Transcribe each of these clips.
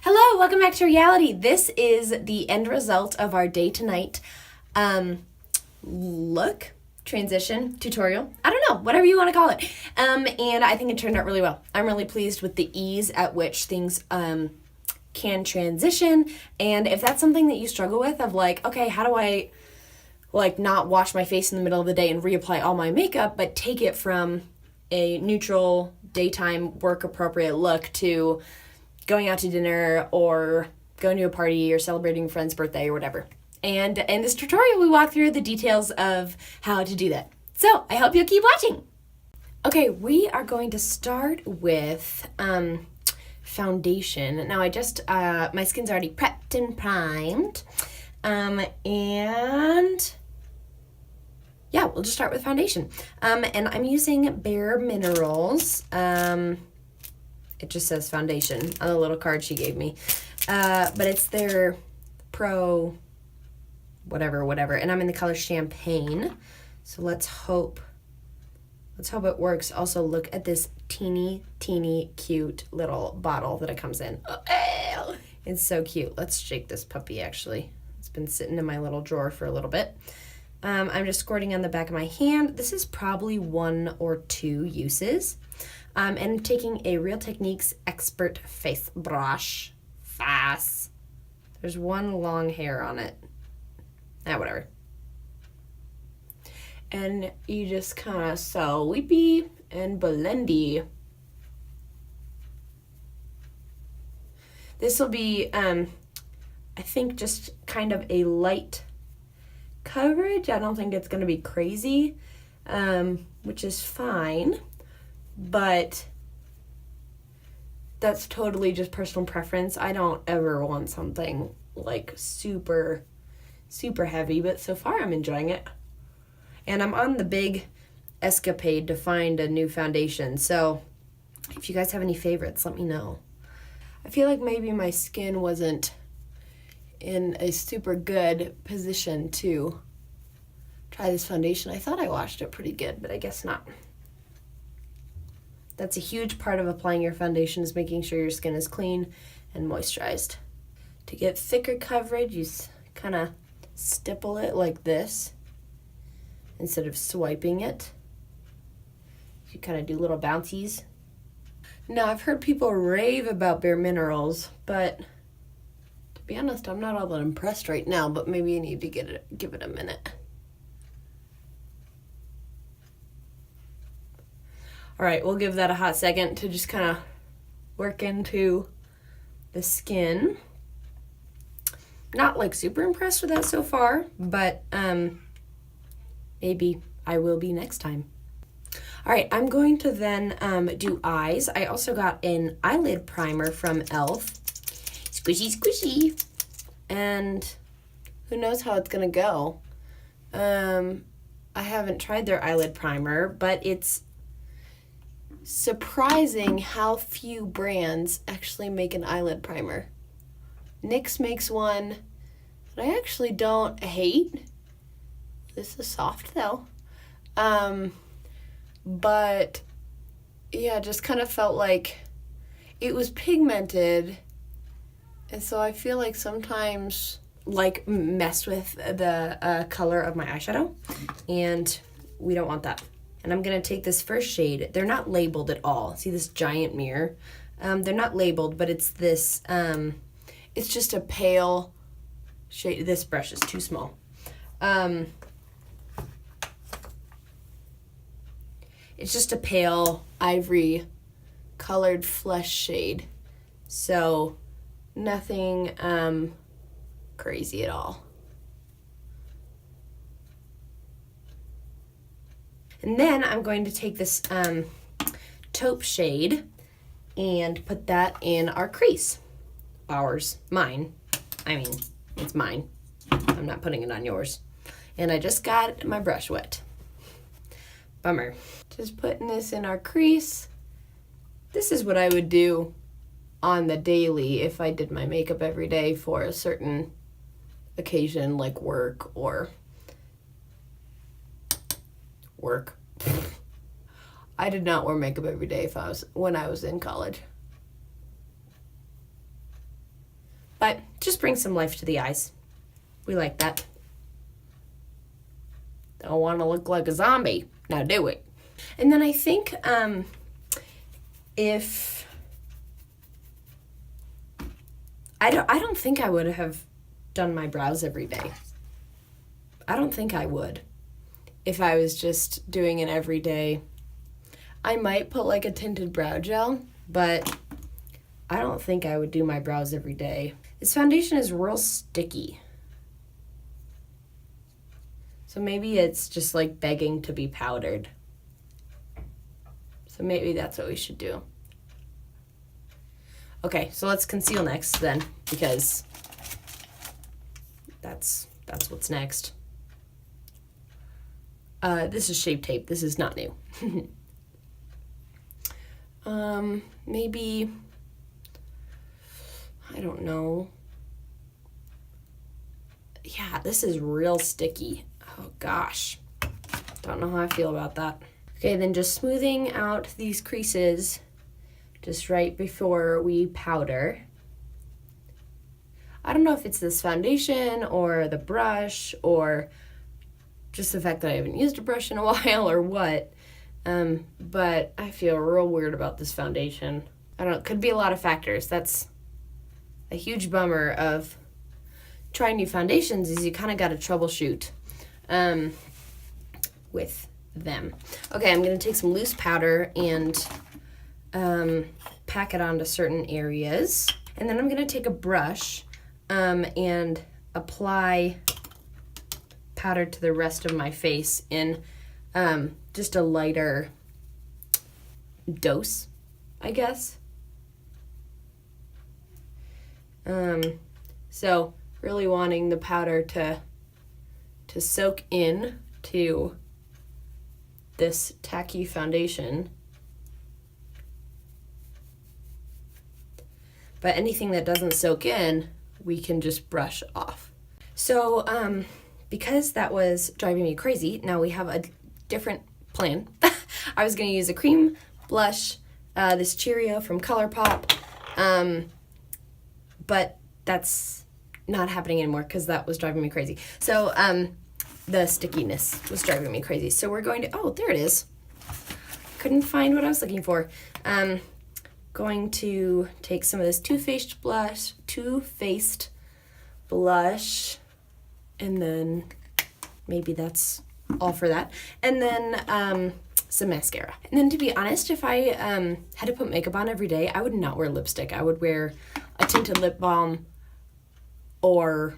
Hello, welcome back to reality. This is the end result of our day tonight look, transition, tutorial. I don't know, whatever you want to call it. And I think it turned out really well. I'm really pleased with the ease at which things can transition. And if that's something that you struggle with of like, okay, how do I not wash my face in the middle of the day and reapply all my makeup, but take it from a neutral daytime work appropriate look to going out to dinner or going to a party or celebrating a friend's birthday or whatever. And in this tutorial, we walk through the details of how to do that. So I hope you'll keep watching. Okay, we are going to start with foundation. Now I just, my skin's already prepped and primed. And yeah, we'll just start with foundation. And I'm using Bare Minerals. It just says foundation on the little card she gave me. But it's their Pro whatever. And I'm in the color Champagne. So let's hope it works. Also, look at this teeny cute little bottle that it comes in. Oh, it's so cute. Let's shake this puppy, actually. It's been sitting in my little drawer for a little bit. I'm just squirting on the back of my hand. This is probably 1 or 2 uses. And I'm taking a Real Techniques Expert Face Brush. There's one long hair on it. Whatever. And you just kind of sweepy and blendy. This will be, I think, just kind of a light coverage. I don't think it's going to be crazy, which is fine. But that's totally just personal preference. I don't ever want something like super heavy, but so far I'm enjoying it. And I'm on the big escapade to find a new foundation. So if you guys have any favorites, let me know. I feel like maybe my skin wasn't in a super good position to try this foundation. I thought I washed it pretty good, but I guess not. That's a huge part of applying your foundation, is making sure your skin is clean and moisturized. To get thicker coverage, you kind of stipple it like this instead of swiping it. You kind of do little bouncies. Now, I've heard people rave about Bare Minerals, but to be honest, I'm not all that impressed right now, but maybe you need to give it a minute. All right, we'll give that a hot second to just kind of work into the skin. Not like super impressed with that so far, but maybe I will be next time. All right, I'm going to then do eyes. I also got an eyelid primer from e.l.f. Squishy. And who knows how it's gonna go. I haven't tried their eyelid primer, but it's surprising how few brands actually make an eyelid primer. NYX makes one that I actually don't hate. This is soft though. But yeah, just kind of felt like it was pigmented. And so I feel like sometimes messed with the color of my eyeshadow. And we don't want that. And I'm going to take this first shade. They're not labeled at all. See this giant mirror? They're not labeled, but it's this, it's just a pale shade. This brush is too small. It's just a pale ivory colored flesh shade. So nothing crazy at all. And then I'm going to take this taupe shade and put that in our crease. Mine. I mean, it's mine. I'm not putting it on yours. And I just got my brush wet. Bummer. Just putting this in our crease. This is what I would do on the daily if I did my makeup every day for a certain occasion like work. I did not wear makeup every day when I was in college. but just bring some life to the eyes. We like that. Don't want to look like a zombie. Now do it. And then I think if I don't think I would have done my brows every day. I don't think I would if I was just doing it every day. I might put like a tinted brow gel, but I don't think I would do my brows every day. This foundation is real sticky. So maybe it's just like begging to be powdered. So maybe that's what we should do. Okay, so let's conceal next then, because that's what's next. This is Shape Tape. This is not new. Maybe, I don't know. Yeah, this is real sticky. Oh gosh. Don't know how I feel about that. Okay, then just smoothing out these creases just right before we powder. I don't know if it's this foundation or the brush or just the fact that I haven't used a brush in a while or what, but I feel real weird about this foundation. I don't know, it could be a lot of factors. That's a huge bummer of trying new foundations, is you kind of got to troubleshoot with them. Okay, I'm going to take some loose powder and pack it onto certain areas. And then I'm going to take a brush and apply powder to the rest of my face in just a lighter dose, I guess. So really wanting the powder to soak in to this tacky foundation. But anything that doesn't soak in, we can just brush off. So because that was driving me crazy, now we have a different plan. I was going to use a cream blush, this Cheerio from ColourPop, but that's not happening anymore because that was driving me crazy. So the stickiness was driving me crazy. So we're going to, oh, there it is. Couldn't find what I was looking for. Going to take some of this Too Faced blush, and then maybe that's all for that. And then some mascara. And then to be honest, if I had to put makeup on every day, I would not wear lipstick. I would wear a tinted lip balm or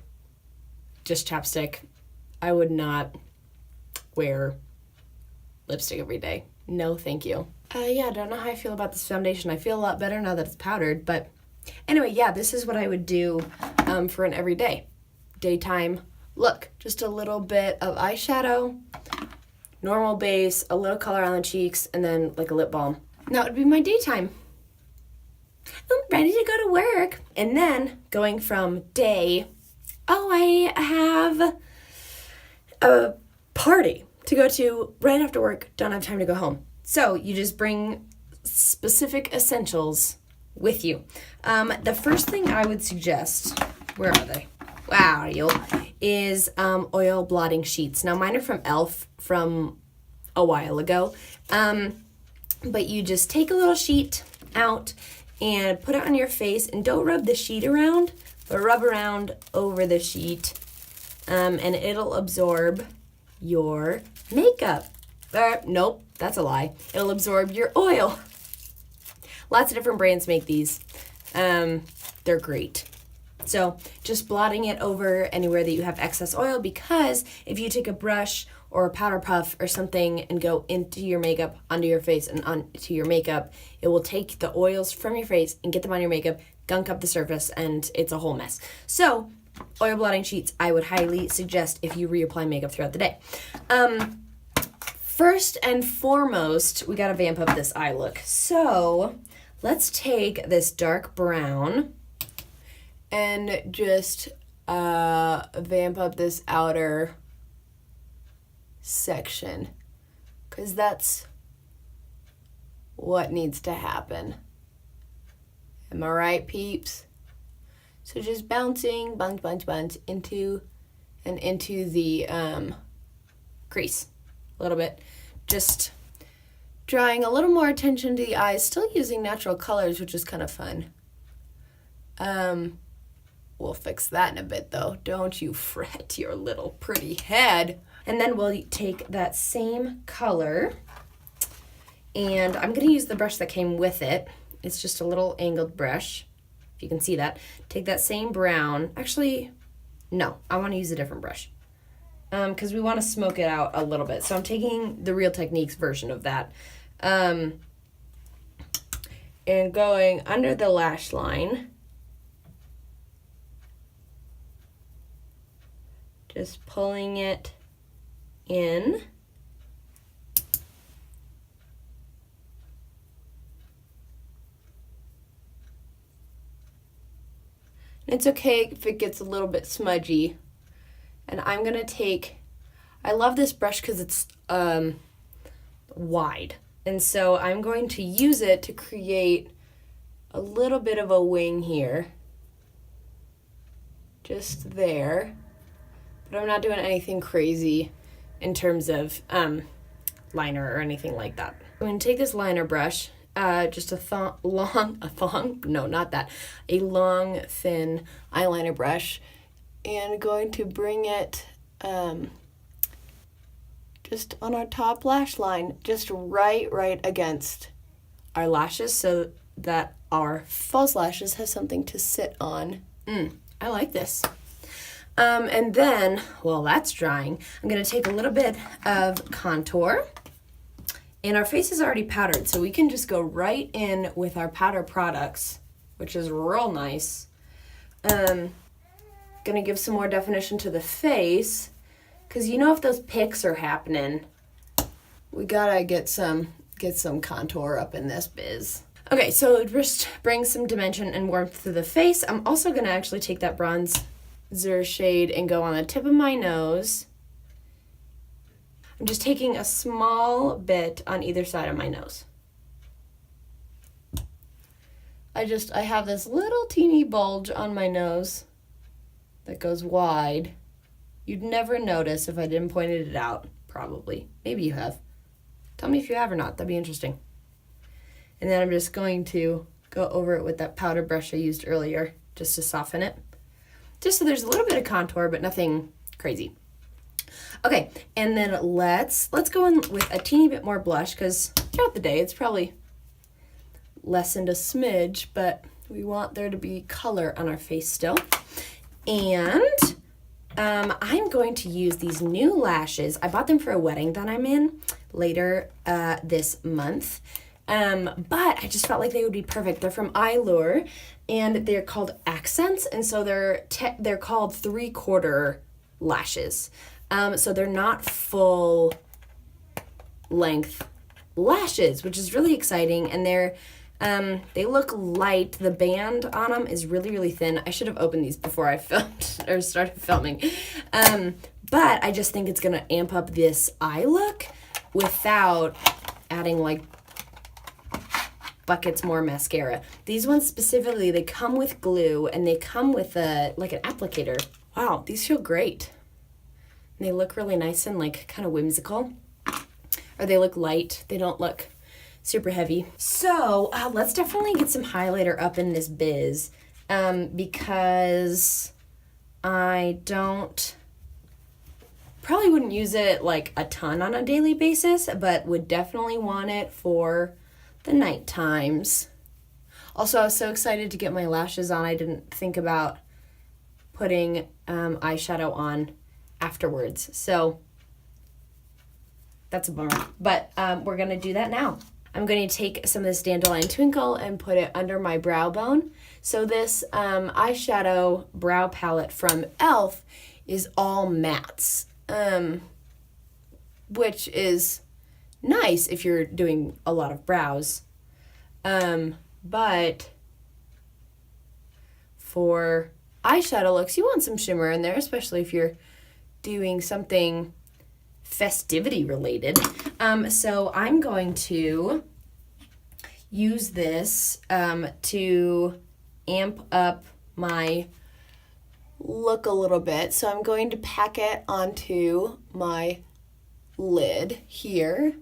just chapstick. I would not wear lipstick every day. No, thank you. Yeah, I don't know how I feel about this foundation. I feel a lot better now that it's powdered, but anyway, yeah, this is what I would do for an everyday daytime look. Just a little bit of eyeshadow, normal base, a little color on the cheeks, and then like a lip balm. That would be my daytime. I'm ready to go to work. And then going from day, oh, I have a party to go to right after work, don't have time to go home. So you just bring specific essentials with you. The first thing I would suggest, where are they? Wow, you is oil blotting sheets. Now mine are from e.l.f. from a while ago, but you just take a little sheet out and put it on your face, and don't rub the sheet around, but rub around over the sheet, and it'll absorb your makeup. Nope, that's a lie. It'll absorb your oil. Lots of different brands make these. They're great. So just blotting it over anywhere that you have excess oil, because if you take a brush or a powder puff or something and go into your makeup, onto your face and onto your makeup, it will take the oils from your face and get them on your makeup, gunk up the surface, and it's a whole mess. So oil blotting sheets, I would highly suggest if you reapply makeup throughout the day. First and foremost, we gotta vamp up this eye look. So let's take this dark brown and just vamp up this outer section, because that's what needs to happen. Am I right, peeps? So So just bouncing, bounce, bounce, bounce into the crease a little bit. Just drawing a little more attention to the eyes, still using natural colors, which is kind of fun. We'll fix that in a bit though. Don't you fret your little pretty head. And then we'll take that same color, and I'm gonna use the brush that came with it. It's just a little angled brush, if you can see that. Take that same brown. Actually, no, I wanna use a different brush. Because we wanna smoke it out a little bit. So I'm taking the Real Techniques version of that. And going under the lash line. Just pulling it in. It's okay if it gets a little bit smudgy. And I'm gonna take, I love this brush because it's wide. And so I'm going to use it to create a little bit of a wing here. Just there. But I'm not doing anything crazy in terms of liner or anything like that. I'm going to take this liner brush, just a long, thin eyeliner brush, and going to bring it just on our top lash line, just right against our lashes so that our false lashes have something to sit on. I like this. And then, while that's drying, I'm going to take a little bit of contour. And our face is already powdered, so we can just go right in with our powder products, which is real nice. Going to give some more definition to the face, because you know if those picks are happening, we gotta get some contour up in this biz. Okay, so just bring some dimension and warmth to the face. I'm also going to actually take that bronzer shade and go on the tip of my nose. I'm just taking a small bit on either side of my nose. I have this little teeny bulge on my nose that goes wide. You'd never notice if I didn't point it out, probably. Maybe you have. Tell me if you have or not, that'd be interesting. And then I'm just going to go over it with that powder brush I used earlier, just to soften it. Just so there's a little bit of contour, but nothing crazy. Okay, and then let's go in with a teeny bit more blush, because throughout the day it's probably lessened a smidge, but we want there to be color on our face still. And I'm going to use these new lashes. I bought them for a wedding that I'm in later this month. But I just felt like they would be perfect. They're from Allure, and they're called Accents, and so they're called 3/4 lashes. So they're not full length lashes, which is really exciting, and they look light. The band on them is really, really thin. I should have opened these before I filmed or started filming. But I just think it's gonna amp up this eye look without adding like buckets more mascara. These ones specifically, they come with glue and they come with like an applicator. Wow, these feel great. And they look really nice and like kind of whimsical. Or they look light. They don't look super heavy. So let's definitely get some highlighter up in this biz, because I probably wouldn't use it like a ton on a daily basis, but would definitely want it for the night times. Also, I was so excited to get my lashes on. I didn't think about putting eyeshadow on afterwards. So that's a bummer. But we're going to do that now. I'm going to take some of this Dandelion Twinkle and put it under my brow bone. So this eyeshadow brow palette from e.l.f. is all mattes, which is nice if you're doing a lot of brows. But for eyeshadow looks, you want some shimmer in there, especially if you're doing something festivity related. So I'm going to use this to amp up my look a little bit. So I'm going to pack it onto my lid here.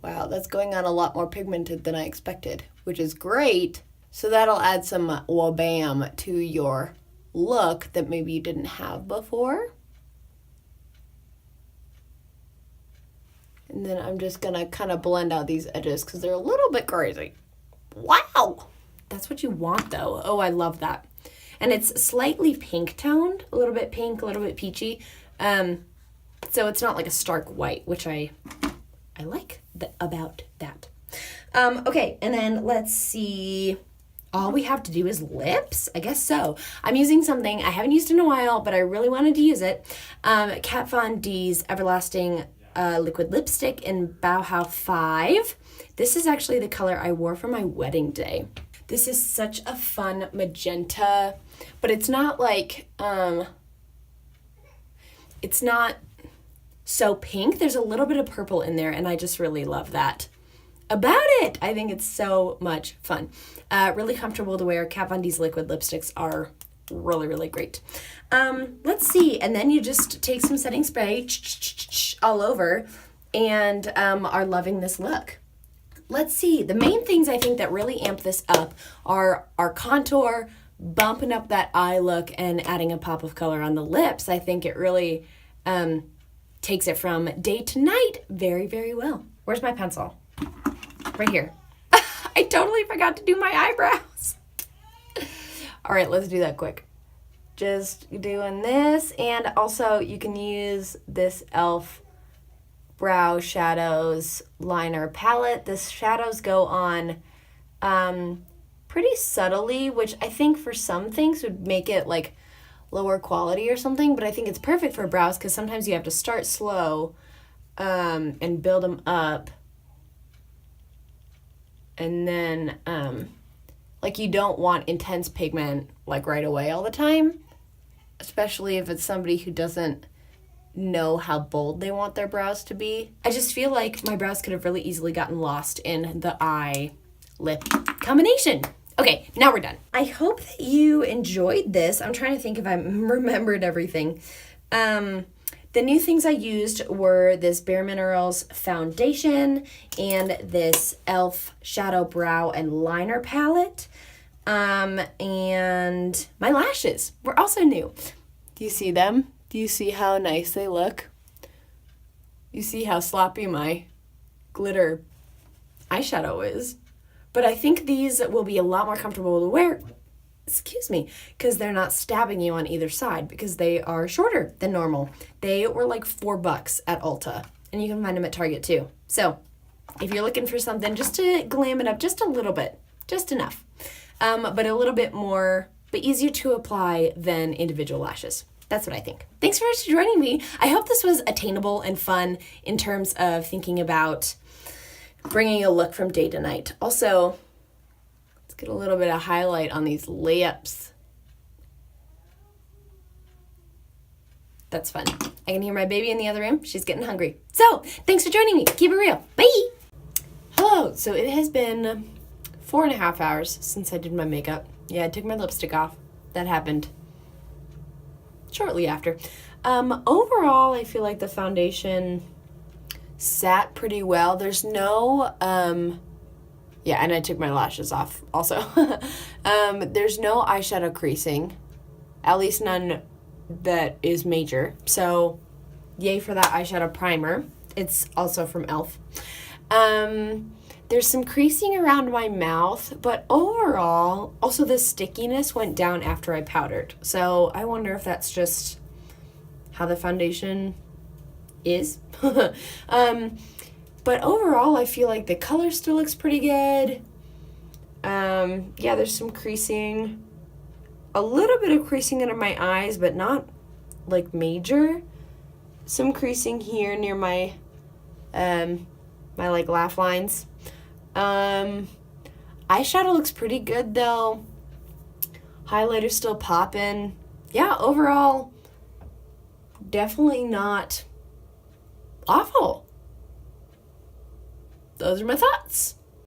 Wow, that's going on a lot more pigmented than I expected, which is great. So that'll add some wabam to your look that maybe you didn't have before. And then I'm just gonna kind of blend out these edges because they're a little bit crazy. Wow! That's what you want though. Oh, I love that. And it's slightly pink toned, a little bit pink, a little bit peachy. So it's not like a stark white, which I like about that. Okay, and then let's see. All we have to do is lips? I guess so. I'm using something I haven't used in a while, but I really wanted to use it. Kat Von D's Everlasting Liquid Lipstick in Bauhaus 5. This is actually the color I wore for my wedding day. This is such a fun magenta, but it's not like, it's not so pink. There's a little bit of purple in there, and I just really love that about it. I think it's so much fun. Really comfortable to wear. Kat Von D's liquid lipsticks are really, really great. Let's see. And then you just take some setting spray all over and are loving this look. Let's see. The main things I think that really amp this up are our contour, bumping up that eye look, and adding a pop of color on the lips. I think it really takes it from day to night very, very well. Where's my pencil? Right here. I totally forgot to do my eyebrows. All right, let's do that quick. Just doing this, and also you can use this e.l.f. Brow Shadows Liner Palette. The shadows go on pretty subtly, which I think for some things would make it like lower quality or something, but I think it's perfect for brows because sometimes you have to start slow and build them up. And then, like, you don't want intense pigment, like, right away all the time, especially if it's somebody who doesn't know how bold they want their brows to be. I just feel like my brows could have really easily gotten lost in the eye-lip combination. Okay, now we're done. I hope that you enjoyed this. I'm trying to think if I remembered everything. The new things I used were this Bare Minerals foundation and this e.l.f. Shadow Brow and Liner palette. And my lashes were also new. Do you see them? Do you see how nice they look? You see how sloppy my glitter eyeshadow is? But I think these will be a lot more comfortable to wear, because they're not stabbing you on either side because they are shorter than normal. They were like $4 at Ulta, and you can find them at Target too. So if you're looking for something just to glam it up just a little bit, just enough, but a little bit more, but easier to apply than individual lashes. That's what I think. Thanks for joining me. I hope this was attainable and fun in terms of thinking about bringing a look from day to night. Also, let's get a little bit of highlight on these lips. That's fun. I can hear my baby in the other room. She's getting hungry. So, thanks for joining me. Keep it real. Bye! Hello. So it has been 4.5 hours since I did my makeup. Yeah, I took my lipstick off. That happened shortly after. Overall, I feel like the foundation sat pretty well. There's no, yeah, and I took my lashes off also. There's no eyeshadow creasing, at least none that is major. So, yay for that eyeshadow primer. It's also from e.l.f. There's some creasing around my mouth, but overall, also the stickiness went down after I powdered. So I wonder if that's just how the foundation is. But overall, I feel like the color still looks pretty good. Yeah, there's some creasing. A little bit of creasing under my eyes, but not like major. Some creasing here near my my like laugh lines. Eyeshadow looks pretty good though. Highlighter's still popping. Yeah, overall, definitely not awful. Those are my thoughts.